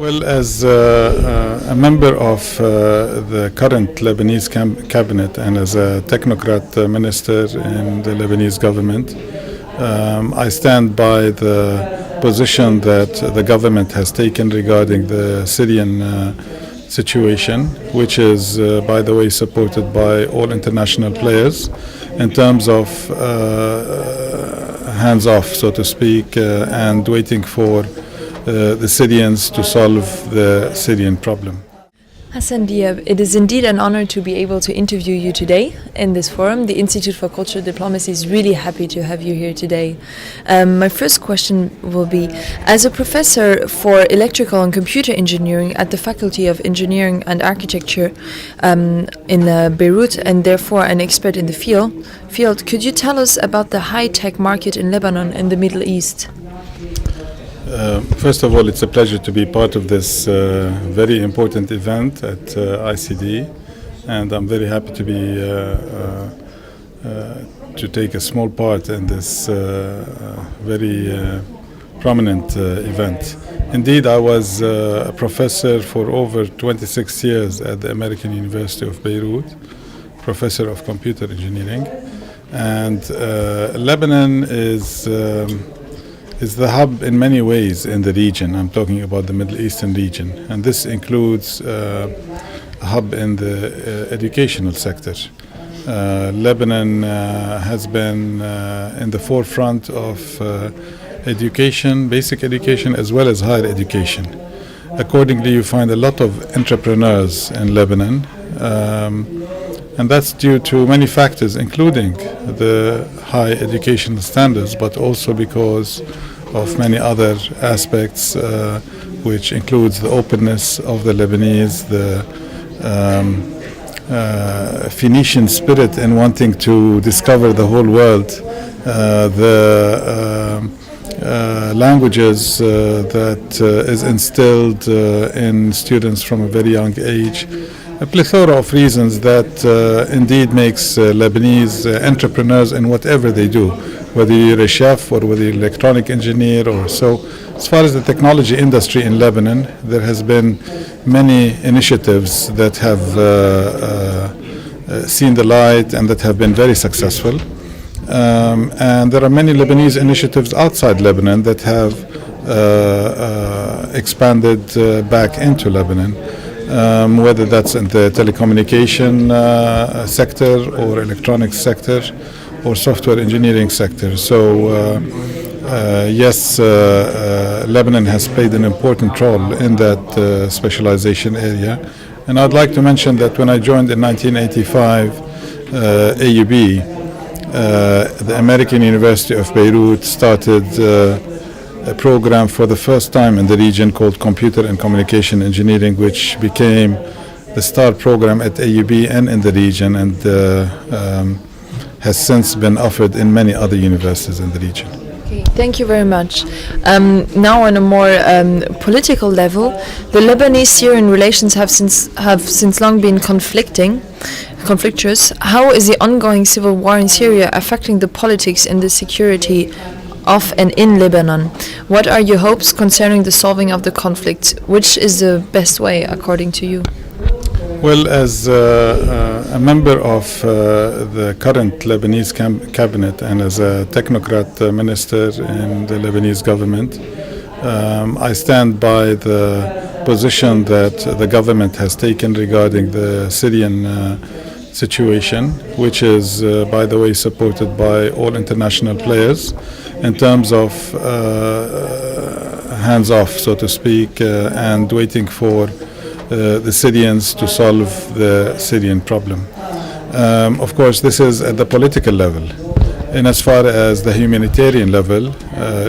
Well, as a member of the current Lebanese cabinet and as a technocrat minister in the Lebanese government, I stand by the position that the government has taken regarding the Syrian situation, which is, by the way, supported by all international players in terms of hands off, so to speak, and waiting for the Syrians to solve the Syrian problem. Hassan Diab, it is indeed an honor to be able to interview you today in this forum. The Institute for Cultural Diplomacy is really happy to have you here today. My first question will be, as a professor for electrical and computer engineering at the Faculty of Engineering and Architecture in Beirut, and therefore an expert in the field, could you tell us about the high-tech market in Lebanon and the Middle East? First of all, it's a pleasure to be part of this very important event at ICD, and I'm very happy to be to take a small part in this very prominent event. Indeed, I was a professor for over 26 years at the American University of Beirut, professor of computer engineering, and Lebanon is the hub in many ways in the region. I'm talking about the Middle Eastern region, and this includes a hub in the educational sector. Lebanon has been in the forefront of education, basic education, as well as higher education. Accordingly, you find a lot of entrepreneurs in Lebanon, and that's due to many factors, including the high educational standards, but also because of many other aspects, which includes the openness of the Lebanese, the Phoenician spirit in wanting to discover the whole world, the languages that is instilled in students from a very young age. A plethora of reasons that indeed makes Lebanese entrepreneurs in whatever they do, whether you're a chef or whether you're an electronic engineer or so. As far as the technology industry in Lebanon, there has been many initiatives that have seen the light and that have been very successful. And there are many Lebanese initiatives outside Lebanon that have expanded back into Lebanon. Whether that's in the telecommunication sector or electronics sector or software engineering sector. So yes, Lebanon has played an important role in that specialization area. And I'd like to mention that when I joined in 1985, AUB, the American University of Beirut, started a program for the first time in the region called Computer and Communication Engineering, which became the star program at AUB and in the region, and has since been offered in many other universities in the region. Okay, thank you very much. Now on a more political level, the Lebanese-Syrian relations have since long been conflictuous. How is the ongoing civil war in Syria affecting the politics and the security of and in Lebanon? What are your hopes concerning the solving of the conflict? Which is the best way, according to you? Well, as a member of the current Lebanese cabinet and as a technocrat minister in the Lebanese government, I stand by the position that the government has taken regarding the Syrian situation, which is, by the way, supported by all international players in terms of hands off, so to speak, and waiting for the Syrians to solve the Syrian problem. Of course, this is at the political level. And as far as the humanitarian level,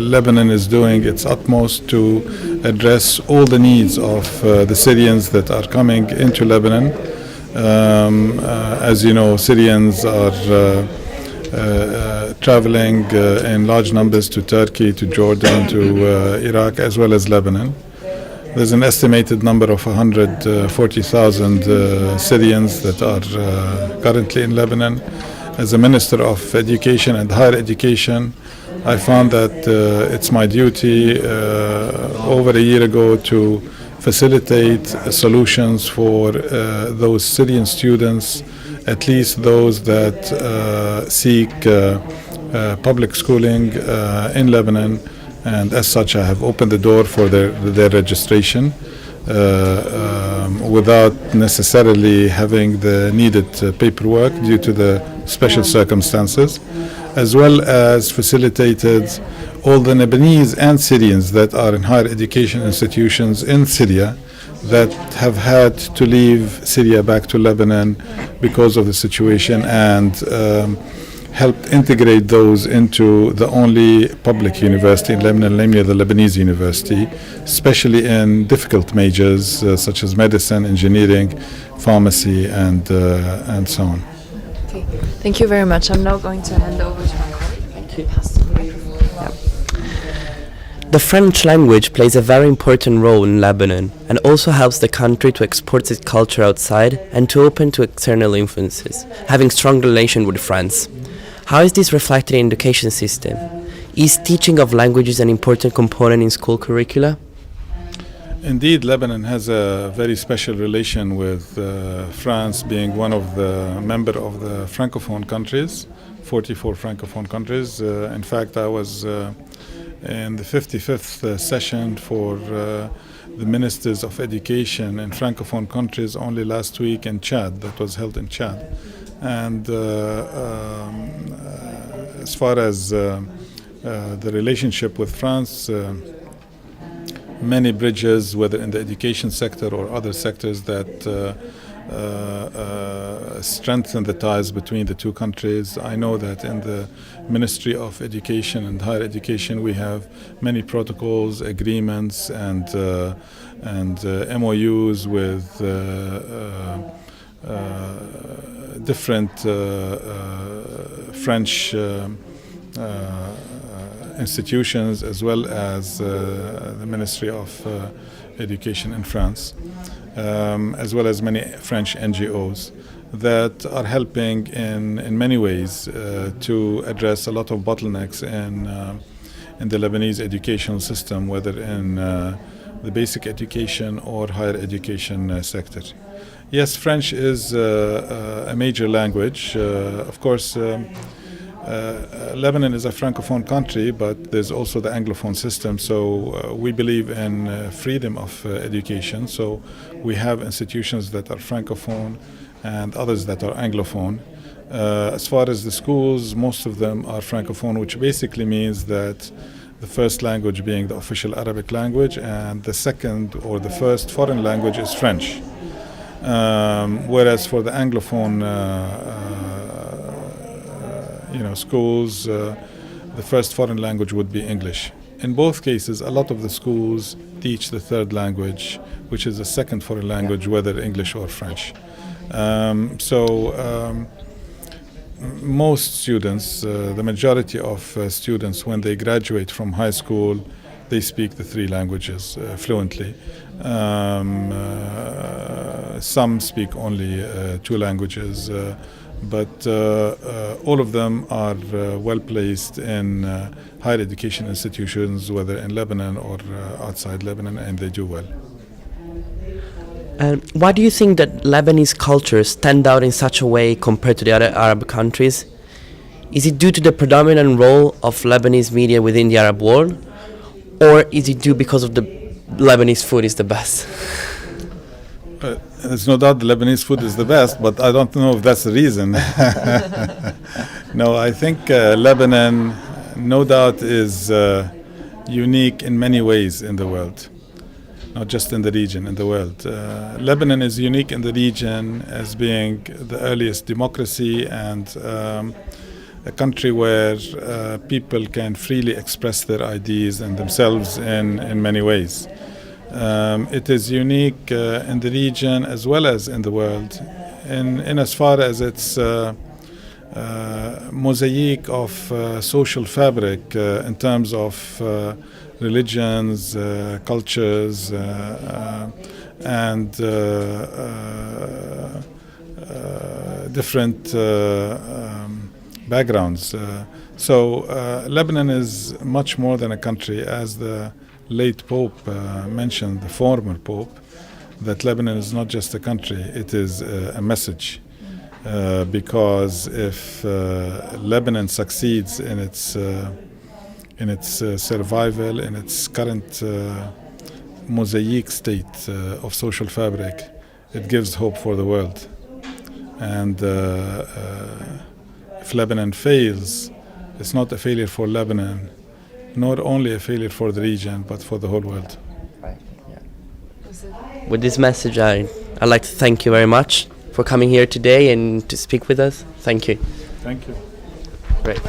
Lebanon is doing its utmost to address all the needs of the Syrians that are coming into Lebanon. As you know, Syrians are traveling in large numbers to Turkey, to Jordan, to Iraq, as well as Lebanon. There's an estimated number of 140,000 Syrians that are currently in Lebanon. As a Minister of Education and Higher Education, I found that it's my duty over a year ago to facilitate solutions for those Syrian students, at least those that seek public schooling in Lebanon, and as such I have opened the door for their registration without necessarily having the needed paperwork due to the special circumstances, as well as facilitated all the Lebanese and Syrians that are in higher education institutions in Syria that have had to leave Syria back to Lebanon because of the situation, and helped integrate those into the only public university in Lebanon, namely the Lebanese University, especially in difficult majors such as medicine, engineering, pharmacy, and so on. Okay. Thank you very much. I'm now going to hand over to my colleague. Thank you. Pass the microphone. The French language plays a very important role in Lebanon and also helps the country to export its culture outside and to open to external influences, having strong relation with France. How is this reflected in the education system? Is teaching of languages an important component in school curricula? Indeed, Lebanon has a very special relation with France, being one of the member of the Francophone countries, 44 Francophone countries. In fact, I was in the 55th session for the Ministers of Education in Francophone countries only last week in Chad, that was held in Chad. And as far as the relationship with France, many bridges, whether in the education sector or other sectors, that strengthen the ties between the two countries. I know that in the Ministry of Education and Higher Education we have many protocols, agreements, and MOUs with different French institutions, as well as the Ministry of Education in France, as well as many French NGOs that are helping in many ways to address a lot of bottlenecks in the Lebanese educational system, whether in the basic education or higher education sector. Yes, French is a major language. Of course, Lebanon is a Francophone country, but there's also the Anglophone system, so we believe in freedom of education. So we have institutions that are Francophone and others that are Anglophone. As far as the schools, most of them are Francophone, which basically means that the first language being the official Arabic language, and the second or the first foreign language is French. Whereas for the Anglophone schools, the first foreign language would be English. In both cases, a lot of the schools teach the third language, which is the second foreign language, whether English or French. Most students, the majority of students, when they graduate from high school, they speak the three languages fluently. Some speak only two languages, but all of them are well placed in higher education institutions, whether in Lebanon or outside Lebanon, and they do well. And why do you think that Lebanese culture stand out in such a way compared to the other Arab countries? Is it due to the predominant role of Lebanese media within the Arab world, or is it due because of the Lebanese food is the best? There's no doubt the Lebanese food is the best, but I don't know if that's the reason. No, I think Lebanon, no doubt, is unique in many ways in the world, not just in the region, in the world. Lebanon is unique in the region as being the earliest democracy and a country where people can freely express their ideas and themselves in many ways. It is unique in the region as well as in the world, in as far as its mosaic of social fabric in terms of religions, cultures, and different backgrounds. So Lebanon is much more than a country, as the late Pope mentioned, the former Pope, that Lebanon is not just a country, it is a message. Because if Lebanon succeeds in its survival, in its current mosaic state of social fabric, it gives hope for the world. And if Lebanon fails, it's not a failure for Lebanon, not only a failure for the region, but for the whole world. Right. Yeah. With this message, I'd like to thank you very much for coming here today and to speak with us. Thank you. Thank you. Great.